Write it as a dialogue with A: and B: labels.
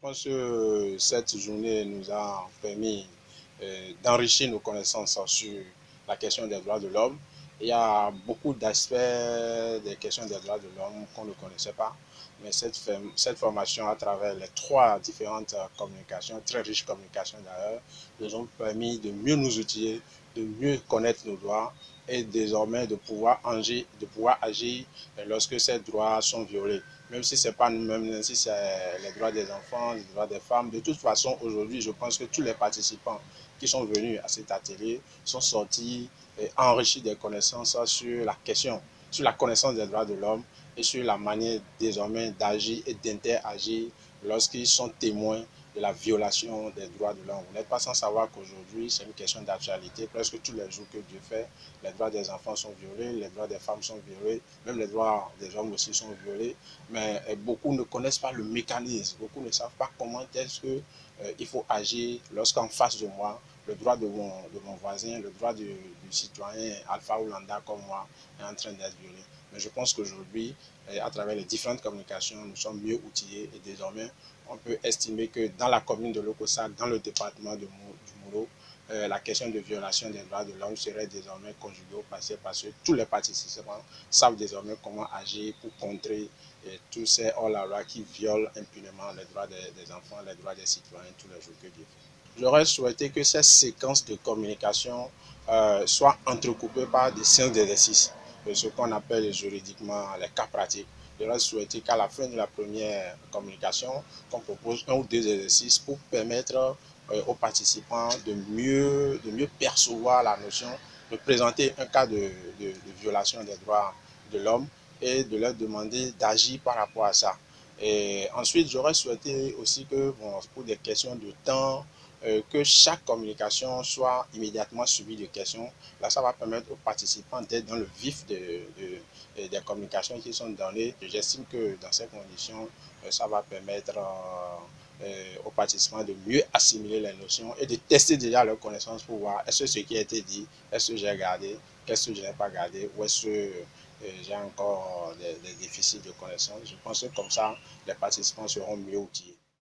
A: pense que cette journée nous a permis d'enrichir nos connaissances sur la question des droits de l'homme. Il y a beaucoup d'aspects des questions des droits de l'homme qu'on ne connaissait pas, mais cette formation à travers les trois différentes communications, très riches communications d'ailleurs, nous ont permis de mieux nous outiller, de mieux connaître nos droits et désormais de pouvoir agir lorsque ces droits sont violés. Même si ce n'est pas nous-mêmes, même si c'est les droits des enfants, les droits des femmes. De toute façon, aujourd'hui, je pense que tous les participants qui sont venus à cet atelier sont sortis et enrichis des connaissances sur la question, sur la connaissance des droits de l'homme et sur la manière désormais d'agir et d'interagir lorsqu'ils sont témoins de la violation des droits de l'homme. Vous n'êtes pas sans savoir qu'aujourd'hui, c'est une question d'actualité. Presque tous les jours que Dieu fait, les droits des enfants sont violés, les droits des femmes sont violés, même les droits des hommes aussi sont violés. Mais beaucoup ne connaissent pas le mécanisme, beaucoup ne savent pas comment est-ce qu'il faut agir lorsqu'en face de moi, le droit de mon voisin, le droit du citoyen alpha ou lambda comme moi est en train d'être violé. Mais je pense qu'aujourd'hui, à travers les différentes communications, nous sommes mieux outillés et désormais, on peut estimer que dans la commune de Lokosak, dans le département du Mouro, la question de violation des droits de l'homme serait désormais conjuguée au passé parce que tous les participants savent désormais comment agir pour contrer tous ces hors-la-loi qui violent impunément les droits des enfants, les droits des citoyens tous les jours que Dieu fait. J'aurais souhaité que ces séquences de communication soient entrecoupées par des séances d'exercice, ce qu'on appelle juridiquement les cas pratiques. J'aurais souhaité qu'à la fin de la première communication, qu'on propose un ou deux exercices pour permettre aux participants de mieux percevoir la notion, de présenter un cas de violation des droits de l'homme et de leur demander d'agir par rapport à ça. Et ensuite, j'aurais souhaité aussi que, bon, pour des questions de temps, que chaque communication soit immédiatement suivie de questions. Là, ça va permettre aux participants d'être dans le vif des communications qui sont données. J'estime que dans ces conditions, ça va permettre aux participants de mieux assimiler les notions et de tester déjà leurs connaissances pour voir est-ce que ce qui a été dit, est-ce que j'ai gardé, qu'est-ce que je n'ai pas gardé, ou est-ce que j'ai encore des déficits de connaissances. Je pense que comme ça, les participants seront mieux outillés.